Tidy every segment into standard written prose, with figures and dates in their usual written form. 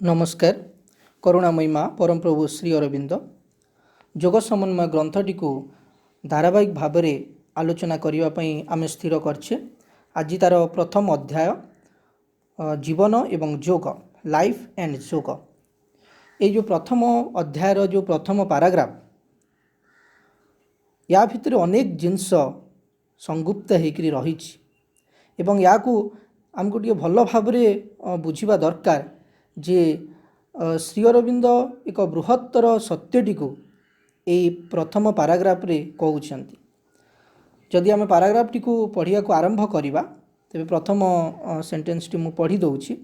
नमस्कार। करुणामयी माँ परम प्रभु श्री अरविंद जोग समन्वय ग्रंथटी को धारावाहिक भाव में आलोचना करने आम स्थिर करछे। आज तार प्रथम अध्याय जीवन एवं जोग लाइफ एंड जोग। ये जो प्रथम अध्यायर जो प्रथम पाराग्राफ या भितर अनेक जिनस संगुप्त होकर रही एवं या आमको टे भल भाव बुझा दरकार जे श्री अरविंद एक बृहत्तर सत्यटी को यही प्रथम पाराग्राफ रे कहउछंती। जदि आम पाराग्राफ टी को पढ़िया को आरंभ करिबा तेबे प्रथम सेंटेंस टी मु पढ़ी दउछि।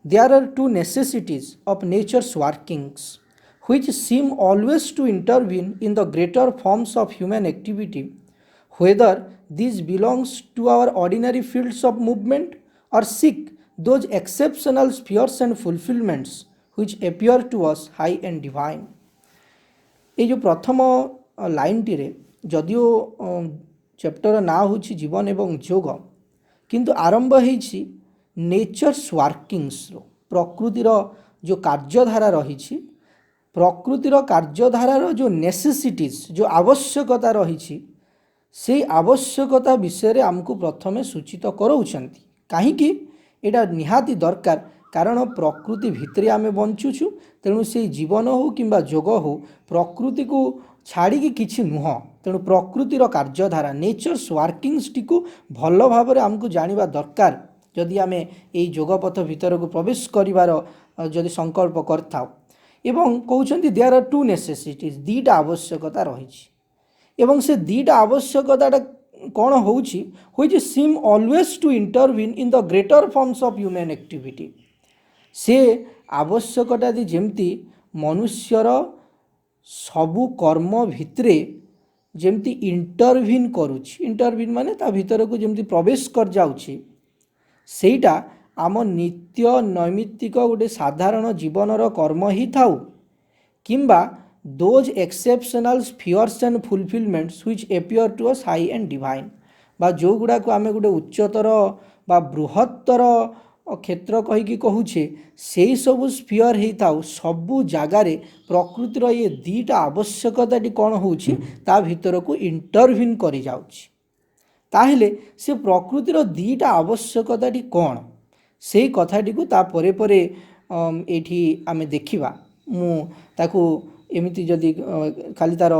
There are two necessities of nature's workings which seem always to intervene in the greater forms of human activity, whether these belongs to our ordinary fields of movement or seek those exceptional spheres and fulfillments which appear to us high and divine। ये जो प्रथम line T रे जदियो chapter ना होछि जीवन एवं जोग किंतु आरंभ होइछि नेचर्स वर्किंग्स रो प्रकृतिर जो कार्यधारा रही प्रकृतिर कार्यधारार जो नेसेसिटीज जो आवश्यकता रही से आवश्यकता विषय आमको प्रथमे सूचित कराउछंती। काहीकि एटा निहाती दरकार कारण प्रकृति भितरे आमे बंचुछु तेणु से जीवन हो किंबा जोग हो प्रकृति को छाड़ी किछि नुह। तेणु प्रकृतिर कार्यधारा नेचर्स वर्किंग्स टी को भल भाव में आमको जानिबा दरकार जदि आमे एई जोगपथ भितर को प्रवेश करिवार जदि संकल्प करथाउ। एवं कहउछंती देयर आर टू नेसेसिटीज दीटा आवश्यकता रही एवं से दीटा आवश्यकता कौन होउछि which seem always to intervene in the greater forms of human activity. से आवश्यकता दी जेमती मनुष्यर सबु कर्म भितरे जेमती इंटरवीन करूछि। इंटरवीन माने ता भितर को जेमती प्रवेश कर जाउछि सेटा आम नित्य नैमित्तिक गोटे साधारण जीवनर कर्म ही थाउ किंबा those exceptional spheres and fulfilments which appear to us high and divine बा जो गुड़ा को आमे गोटे उच्चतर बा बृहत्तर क्षेत्र कहीकि कहूचे से सबू स्फियर ही थाउ सबू जगार प्रकृतिर ये दीटा आवश्यकताटी कौन होउछि ता भितर को इंटरवीन करि जाउछि। ताहेले से प्रकृतिर दीटा आवश्यकताटी कौन से कथाटी को ता परे परे एठी आमे देखिबा। मु ताकू एमिति जदि खाली तार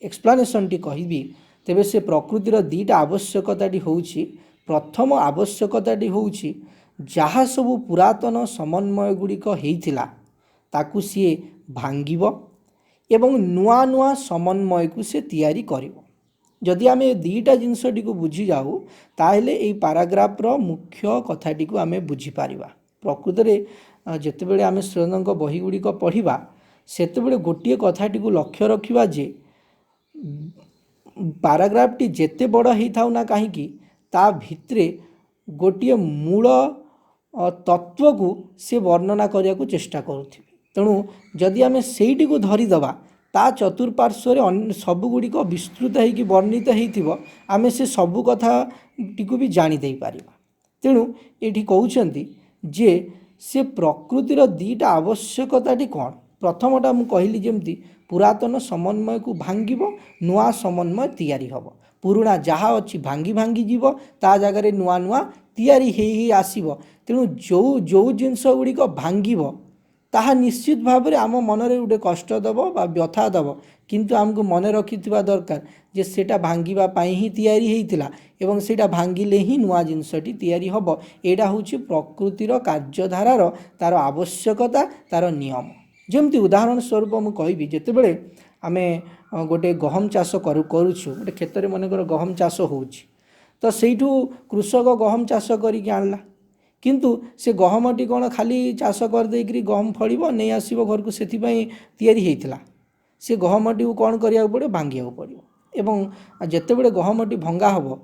एक्सप्लेनेशन टी कहिबी तेबे से प्रकृतिर दीटा आवश्यकताटी होउछि। प्रथम आवश्यकताटी होउछि जहाँ सबु पुरातन समन्वय गुड़िक हेइथिला ताकू सी भांगिबो एवं नुआ नुआ समन्वय को से तैयारी करिवो। जदि आम दीटा जिनसटी को बुझी जाऊ ताहेले एई पाराग्राफ रो मुख्य कथाटी को आम बुझी पारिबा। प्रकृत में जेतेबेले आम श्रीनंद बही गुड़िक पढ़िबा सेतेबेले गोटे कथाटी को लक्ष्य रखिबा जे पाराग्राफ टी जेते बड़ हेई थाउ ना काहीकि ता भितरे गोटे मूल तत्व को से वर्णना करिया को चेष्टा करुथिबे। तेणु जदि आम सेईटी को धरिदबा ता चतुर्पार्श्व सबुगुड़िक विस्तृत होगी वर्णित होइथिबो आमे से सबु कथा टिको भी जानी देई पारिबा। तेणु एठी कहउछंती जे से प्रकृतिर दीटा आवश्यकताटी कौन। प्रथमटा मु कहली जेमती पुरातन समन्वय को भांगिबो नुआ समन्वय तैयारी हबो। पुराणा जहाँ अच्छी भांगी भांगी जीव ता जगार नुआ नुआ तैयारी हेई आसीबो। तेणु जो जो जिनस गुड़िक भांगिबो ताहा निश्चित भाव में आम मनरे गोटे कष्ट दब बा व्यथा दब किंतु आमको मन रखिथिबा दरकार जे सेटा भांगिबा पाई ही तैयारी हेइतिला एवं सेटा भांगिले ही नुआ जिनसटी तैयारी हबो। एटा होछि प्रकृतिर कार्यधारार तार आवश्यकता तार नियम। जेमती उदाहरण स्वरूप मु कहबी जेतेबेले आमे गोटे गहम चाष करूछु गोटे क्षेत्र में मनकर गहम चाष होउछि तो सेठू कृषक गहम चाष करिक आनला किंतु से गहमटी कौन खाली चाष कर देकरी गहम फड़ो नहीं आसो घर को से तैयारी होता से गहमटी को कौन करिया पड़ो भांगिया पड़ो एवं जितेबले गहमटी भंगा हम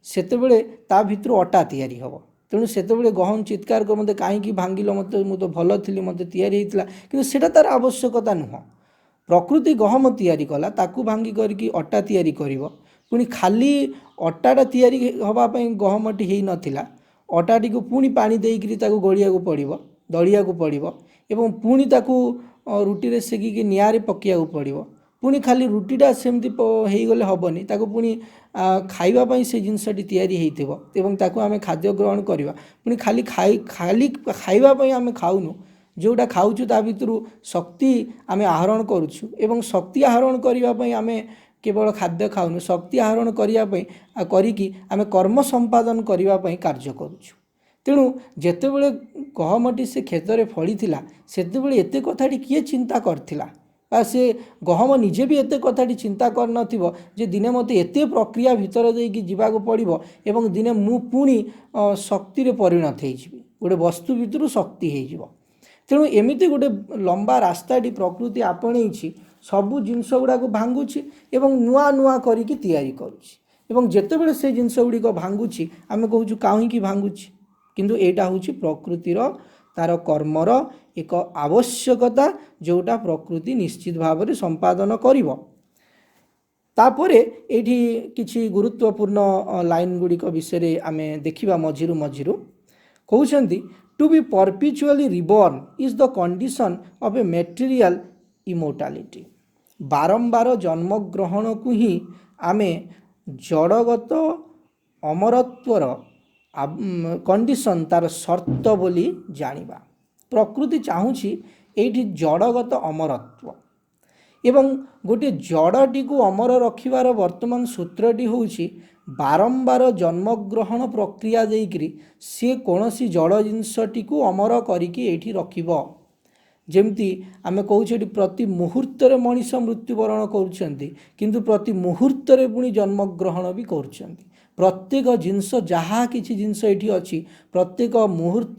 सेतेबले ता भितर अटा तैयारी हम। तेणु सेतेबले गहम चित्कार कर मते कहीं भांगिल मत मुझे भल थी मत तैयारी होता कि सेटा तार आवश्यकता नुह। प्रकृति गहम तैयारी कला ताकू भांगी करके अटा तैयारी करिवो पुणी खाली अटाटा तैयारी हवापाई गहमटी हो नाला अटाटी को पुणी पानी देकरी ताकू गलिया को पड़ो दलिया को पड़ो एवं पुणी ताकू रुटी सेकिकी निआरे पकड़ा पड़ो पुणी खाली रुटीटा सेमती गले हेनी ताकू पुणी खावाई से जिनसटी या आम खाद्य ग्रहण करवा पुणी खाली खाली खावाई आम खाऊनु जोटा खाऊँ ता भर शक्ति आम आहरण करुचु एवं शक्ति आहरण करने आम केवल खाद्य खाऊनु शक्ति आहरण करने करी आम कर्म संपादन करने कार्य करुचु। तेणु जेतेबेले गहमटी से खेत में फली सेतेबेले एते कथाटी किए चिंता करथिला से गहम निजे भी एते कथाटी चिंता कर नथिबो जे दिने मते एते प्रक्रिया भितर देकी जीवाको पड़िबो एवं दिने मु पुणी शक्ति रे परिणत होइजिबि गोटे वस्तु भितर शक्ति होइजिबो। तेणु एमिति गोटे लंबा रास्ताटी प्रकृति आपणेछि सबु जिनस गुड़ा भांगुछि एवं नुआ नुआ करिकी तैयारी करुछि एवं जेतेबेले से जिनस गुड़िक भांगुछि आमे कहूछु काहींकि भांगुछि किंतु एटा होछि प्रकृतिर तार कर्मर एक आवश्यकता जोटा प्रकृति निश्चित भाव में संपादन करिवो। तापरे एठी किछि गुरुत्वपूर्ण लाइन गुड़िक विषय आमे देखिबा मझिरु मझिरु कहउछंती to be perpetually reborn is the condition of a material immortality. बारंबार जन्म ग्रहण को ही आमे जड़गत अमरत्वर कंडीशन तार शर्त बोली जानिबा। प्रकृति चाहूँची एठी जड़गत अमरत्व एवं गोटे जड़टी को अमर रखिबार वर्तमान सूत्रटी होउची बारंबार जन्म ग्रहण प्रक्रिया देकरी से कौनसी जड़ जिनसटी को अमर करिकी एठी रखिबो। जेमती आमे कहूछे प्रति मुहूर्त मनीष मृत्युवरण करुछंती किंतु प्रति मुहूर्त पुणी जन्म ग्रहण भी करुछंती। प्रत्येक जिनस जहाँ किसी जिनस एठी अच्छी प्रत्येक मुहूर्त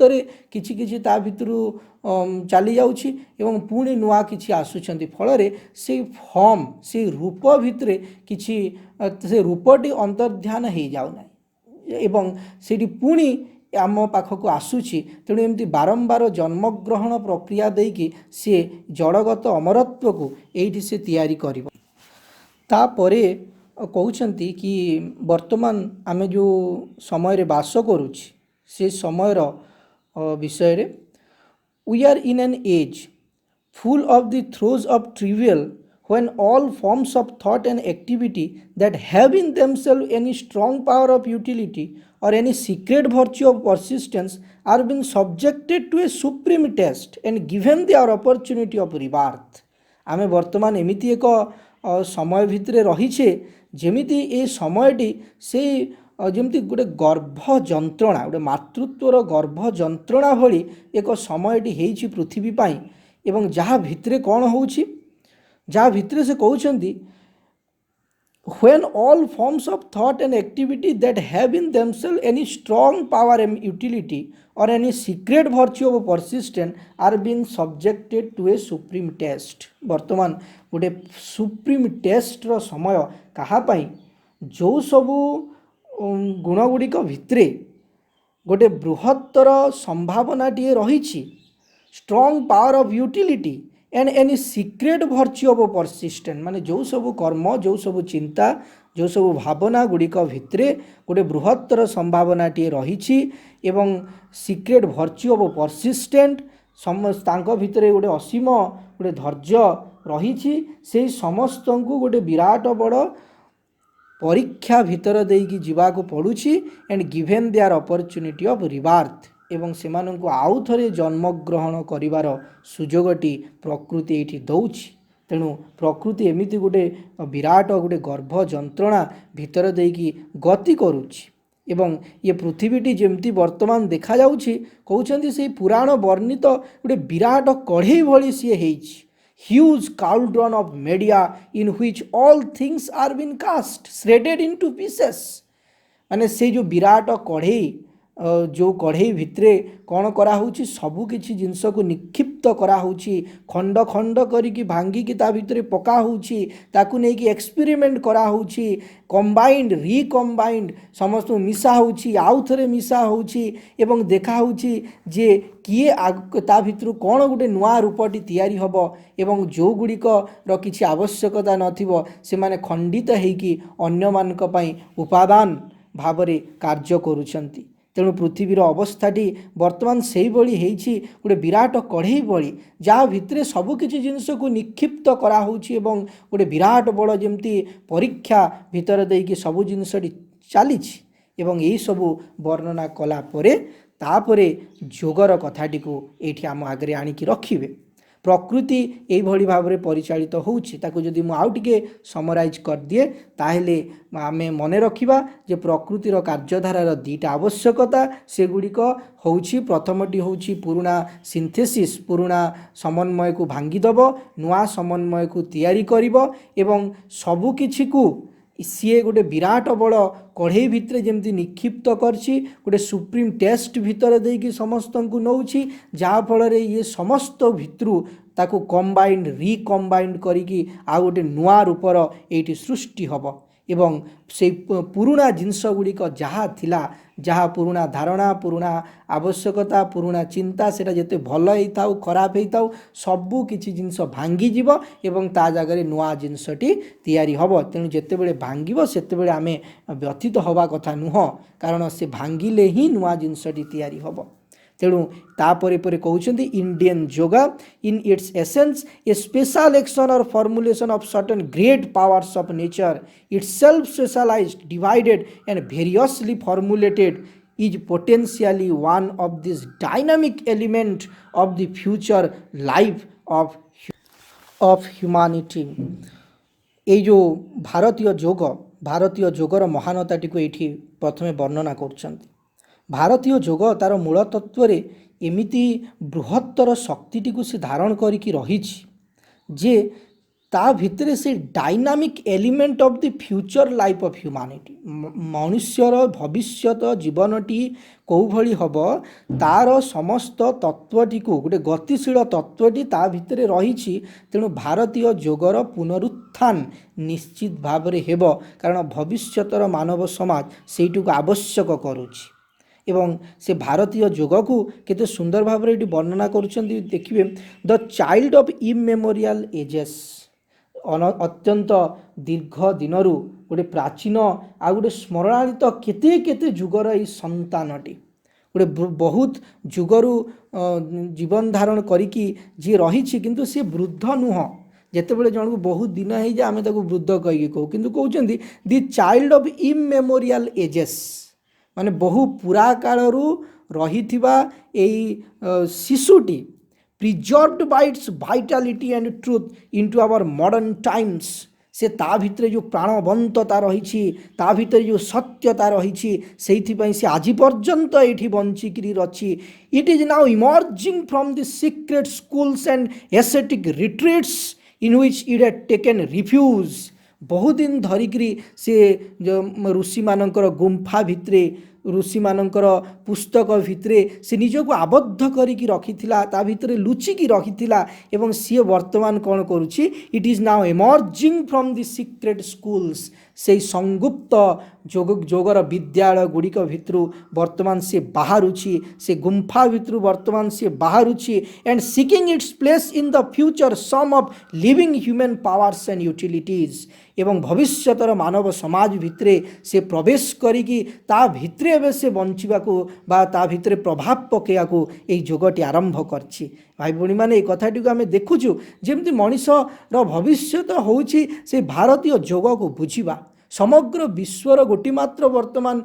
किछि किछि ता भितरु चली जाउछि एवं पुणी नुआ किछि आसुछंती फल से फॉर्म से रूप भितर किछि से रूपटी अंतर्ध्यान हो जाउना एवं सेठी पुणी आम पाखक आसुछि। तेणु एमती बारंबार जन्म ग्रहण प्रक्रिया देकी से जड़गत अमरत्व को एठी से तैयारी करिवो। तापरे कहउछंती कि वर्तमान आमे जो समय रे बास करुछि से समय विषय रे we are in an age full of the throes of trivial when all forms of thought and activity that have in themselves any strong power of utility or any secret virtue of persistence are being subjected to a supreme test and given their opportunity of rebirth। आमे वर्तमान एमिति एक समय भितरे रहीछे जेमिति ए समयटी से जेमती गोटे गर्भ जंत्रणा गोटे मातृत्वर गर्भ जंत्रणा भली एक समयटी हेछि पृथ्वी पाई एवं जहाँ भितरे कौन होछि जहाँ भितरे से कहउछंती when all forms of thought and activity that have in themselves any strong power and utility or any secret virtue of persistence are being subjected to a supreme test। वर्तमान गोटे सुप्रीम टेस्ट रो समय कहा पाई जो सबू गुण गुड़िक भितरे गोटे बृहत्तर संभावनाटी रही strong power of utility and any secret virtue of persistent माने जो सब कर्म जो सब चिंता जो सब भावना गुड़िक भितरे गोटे बृहत्तर संभावनाटी रही एवं सीक्रेट भर्च्यू ऑफ परसिस्टेंट समस्त भितरे गोटे असीम गोटे धैर्य रही से समस्त को गोटे विराट बड़ परीक्षा भितर देकी जीवाको पड़ुछि and given their opportunity of rebirth एवं सेमानंको आउ थरे जन्म ग्रहण करिवार सुजोगटी प्रकृति एठी दउछि। तेणु प्रकृति एमिति गोटे विराट गोटे गर्भ जंत्रणा भितर देकी गति करुछि एवं ये पृथ्वीटी जेमती वर्तमान देखा जाउछि कहउछन्ति से पुराण वर्णित गोटे विराट कढ़ई भली सी हेछि huge cauldron of media in which all things are been cast shredded into pieces। माने से जो विराट कढ़ई जो कढ़ई भितरे कौन करा होची सबु किछि जिनस को निक्षिप्त करा होची खंड खंड करिकी भांगिकी ता भितरे पका होची ताकू नै कि एक्सपेरिमेंट करा होची कंबाइंड रिकंबाइंड समस्त मिसा होची आउ थरे मिसा होची एवं देखा होची जे किए ता भितर कौन गोटे नुआ रूपटी तैयारी हबो एवं जो गुड़िक रो किछि आवश्यकता नथिबो से माने खंडित हेकी अन्य मानक पई उपादान भावरे कार्य करूछंती। तेणु पृथ्वीर अवस्थाटी बर्तमान से ही गोटे विराट कढ़ई भली जहाँ भितर सबकि जिनस को निक्षिप्त कराऊँगी गोटे विराट बड़ जमी परीक्षा भितर देकी सबू जिनसटी चली यही सबू वर्णना कलापर तापरे जोगर कथाटी को ये आम आगे आणिकी रखिए। प्रकृति यही भाव में परिचालित होती आउ टिके समराइज कर दिए ताहले आमे मने रखिबा जे प्रकृतिर कार्यधारार दुईटा आवश्यकता सेगुड़िक होउछि। प्रथमटी होउछि पुराना सिंथेसिस पुराना समन्वय को भांगीदेव नुआ समन्वय को तैयारी करिबो एवं सबु किछि को सीए गोटे विराट बड़ कढ़ई भितर जमी निक्षिप्त करछि गोटे सुप्रीम टेस्ट भितर देकी समस्त को नौछि जहाँफल ये समस्त भितरु ताको कंबाइंड रिकंबाइंड करिकी आ गोटे नुआ रूपर एठी सृष्टि हब एवं से पुराना जिनस गुड़िक जहाँ थिला जहाँ पुराना धारणा पुराना आवश्यकता पुराना चिंता सेटा जेते भल होता खराब होता सबू किछि जिनस भांगी जीव एवं ता जगह नुआ जिनसटी तैयारी हब। तेणु जेते बेले भांगिबो सेते बेले आमे व्यथित हवा कथा नुह कारण से भांगिले ही नुआ जिनसटी तैयारी हब। तेणु तापरे परे कहउछन्ति Indian yoga in its essence a special action or formulation of certain great powers of nature itself specialized divided and variously formulated is potentially one of this dynamic element of the future life of humanity। ये जो भारतीय जोगर महानताटी को ये प्रथमे वर्णना करछन्ति। भारतीय जोग तार मूल तत्व एमिति बृहत्तर शक्तिटी को से धारण करिकी रहिछि जे ता भितर से dynamic element of the future life of humanity मनुष्यर भविष्यत जीवनटी कौ भली हब तार समस्त तत्वटी को गोटे गतिशील तत्वटी ता भितर रही। तेणु भारतीय जोगर पुनरुत्थान निश्चित भाव में हेब कारण भविष्यतर मानव समाज सेठू आवश्यक करुछि एवं से भारतीय जोग को केते सुंदर भाव में वर्णना करुछन्ति। देखिए the child of immemorial ages अत्यंत दीर्घ दिनरु गोटे प्राचीन आ गोटे स्मरणातीत केते केते जुगर ई संतानटी गोटे बहुत जुगरु जीवन धारण करिकी जी रही किंतु सी वृद्ध नुह जितेबाला जन को बहुत दिन हो जाए आम वृद्ध कहीकि कहू किंतु कहते the child of immemorial ages माने बहु पुरा कालरू रहिथिबा एई शिशुटी preserved by its vitality and truth into our modern times से ता भितर जो प्राणवंतता रही ता भितर जो सत्यता रही से आज पर्यंत ये बंचिकी रही। It is now emerging from the secret schools and ascetic retreats in which it had taken refuge. बहुत दिन धरिकी से ऋषि मानकर गुंफा भितरे ऋषि मानकर पुस्तक भितरे से निजको आबद्ध करिकी रखिथिला ता भितरे लुचिकी रखिथिला एवं सी वर्तमान कौन करुछि it is now emerging from the secret schools से संगुप्त जोगर विद्यालय गुड़िक भितरु वर्तमान से बाहरुछि से गुंफा भितरु वर्तमान से बाहरुछि and seeking its place in the future some of living human powers and utilities एवं भविष्यतर मानव समाज भितरे से प्रवेश करिकी ता भितरे एबे से बंचिबाको बा ता भितरे प्रभाव पकेयाको एई जोगटी आरंभ करछि। भाई भणी मैंने कथाटी को आम देखुचु जमती मनीषर भविष्य तो होउछि से भारतीय जोग को बुझिबा समग्र विश्वर गोटी मात्र वर्तमान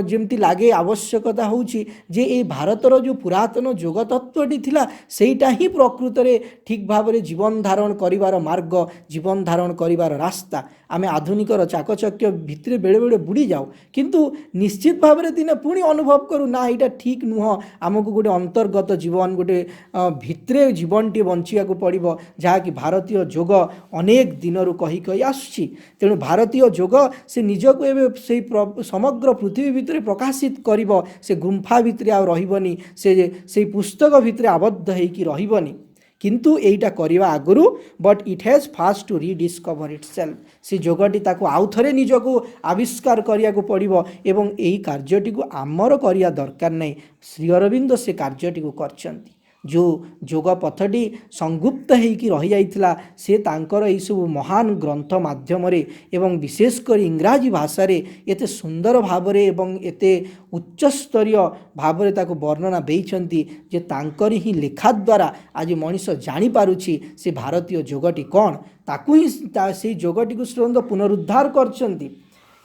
जमती लगे आवश्यकता होउछि जे ए भारतर जो पुरातन जोग तत्वटी थिला सेटा ही प्रकृत रे ठीक भाव में जीवन धारण करिवार मार्ग जीवन धारण करिवार रास्ता। आमे आधुनिकर चाकचक्य भितरे बेले बेले बुड़ी जाऊ किंतु निश्चित भाव में दिने पुणी अनुभव करू ना यहाँ ठीक नुह आमको गोटे अंतर्गत जीवन गोटे भितरे जीवन टी बंचिया को पड़ो जहाँकि भारतीय जोग अनेक दिनरू कही कही आसुछि। तेणु भारतीय जोग से निजको एवं से समग्र पृथ्वी भितर प्रकाशित करिबो से गुंफा भितर आ रहिबनी से पुस्तक भितर आबद्ध होइकी रहिबनी किंतु एटा करिवा आगुरु but it has first to rediscover itself से जोगटी ताको आउ थरे निजको आविष्कार करिया को पड़िबो एवं एही कार्यटी को आमर करिया दरकार नै। श्री अरविंद से कार्यटी को करछन्ति जो जोग पथटी संगुप्त होईकि रही जाइथिला से तांकर एई सब महान ग्रंथ माध्यम एवं विशेषकर इंग्राजी भाषा रे एते सुंदर भावरे एवं एते उच्च स्तरीय भावरे ताको वर्णना देइछंती जे तांकर ही लेखा द्वारा आज मनीष जानी पारुछि से भारतीय जोगटी कौन ताकू ही से जोगटी को स्वयं पुनरुद्धार करछंती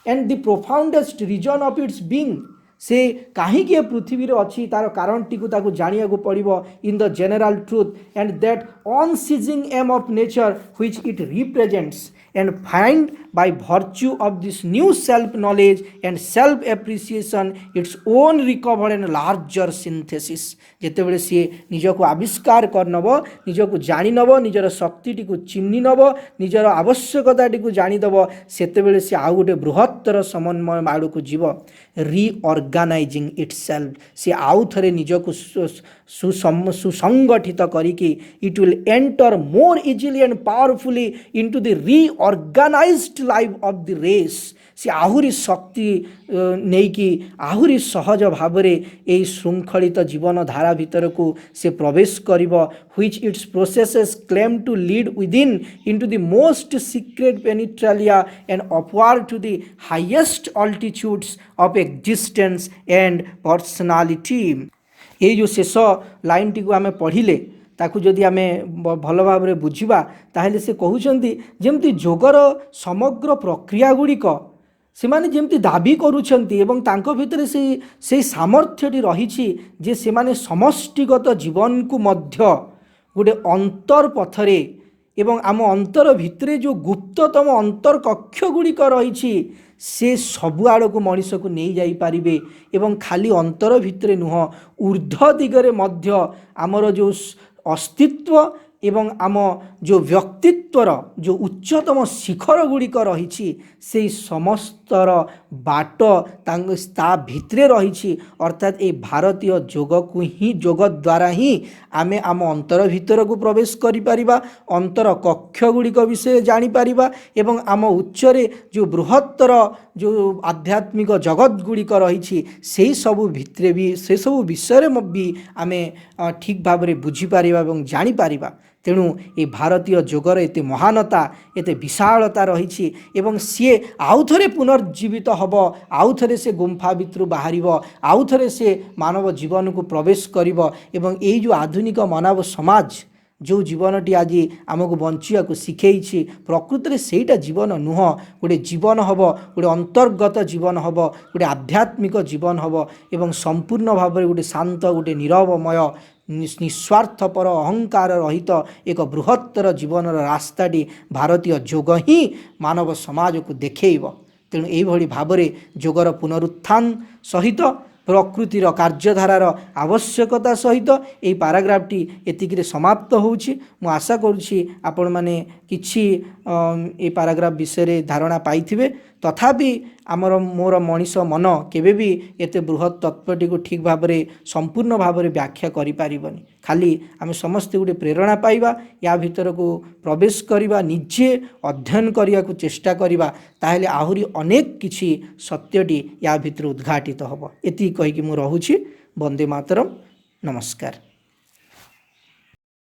and the profoundest reason of its being से कहीं पृथ्वी अच्छी तार कारण टी को जानिया को पड़ो in the general truth and that unceasing aim of nature which it represents and find by virtue of this new self knowledge and self appreciation its own recovered and larger synthesis जितेबले सी निजक आविष्कार करनब निजक जानी नब निजर शक्ति को चिन्ह नब निजर आवश्यकता को जानीदब सेतेबेले सी आउ गोटे बृहत्तर समन्वय आड़ को जीव रिअर्गानाइजिंग इटसेल्फ सी आउ थे निजक सुसंगठित करिकी it will enter more easily and powerfully into the reorganized life of the race सी आहुरी शक्ति नेकी आहुरी सहज भावरे यही श्रृंखलित जीवन धारा भीतर को से प्रवेश करिब which its processes claim to lead within into the most secret penetralia and upward to the highest altitudes of existence and personality. ये जो शेष लाइन टी को आम पढ़िले ताकू जदि आमे भल भाव में बुझा ताहले से कहउछंती जेमती जोगर समग्र प्रक्रिया गुड़िक से माने जेमती दाबी करुछंती एवं तांको भितरे से सामर्थ्यटी रही जे से माने समष्टिगत जीवन को मध्य गोटे अंतर पथरे एवं आम अंतर भितरे जो गुप्ततम अंतर कक्ष गुड़िक रही से सबु आड़ को मनीष को नहीं जाई पारिबे एवं खाली अंतर भितरे नुह ऊर्ध्व दिगरे मध्य आमर जो अस्तित्व एवं आम जो व्यक्तित्वर जो उच्चतम शिखर गुड़िक रही से समस्तर बाट ता भितरे रही अर्थात ये भारतीय जोग को ही जोग द्वारा ही आमे आम अंतर भितर को प्रवेश करिपारिबा अंतर कक्ष गुड़िक विषय जानीपर एवं आम उच्चरे जो बृहत्तर जो आध्यात्मिक जगत गुड़िक रही से सबू भितरे भी से सबू विषय भी आमे ठीक भाव में बुझीपर और जानीपर तेणु ये भारतीय जोगर एते महानता एते विशालता रही एवं सी आउ थे पुनर्जीवित हम आउ थे से गुंफा भितर बाहर आउ थे से मानव जीवन को प्रवेश करिब एवं ये जो आधुनिक मानव समाज जो जीवनटी आज आमको बंचिया को शिखई प्रकृत में सेटा जीवन नुह गोटे जीवन हम गोटे अंतर्गत जीवन हम गोटे आध्यात्मिक जीवन हम एवं संपूर्ण भाव में गोटे शांत गोटे नीरवमय निस्वार्थपर अहंकार रहित एक बृहत्तर जीवन रास्ताटी भारतीय जोग ही मानव समाज को देखैब। तेणु यही भाव में जोगर पुनरुत्थान सहित प्रकृतिर कार्यधारार आवश्यकता सहित यही पाराग्राफटी एतिकिरे समाप्त होउछि। मु आशा करुछि आपण माने किछि ए पाराग्राफ विषय धारणा पाइथिबे तथापि आमर मोर मनीष मन केबे भी एते बृहत तत्वटी को ठीक भाव में संपूर्ण भाव में व्याख्या करि पारिबनी। खाली आम समस्ते गोटे प्रेरणा पाइबा या भीतर को प्रवेश करवा निजे अध्ययन करने को चेष्टा करवा ताहले आहुरी अनेक किछि सत्यटी या भीतर उद्घाटित हब। एति कहिकि मु रहूछि। वंदे मातरम। नमस्कार।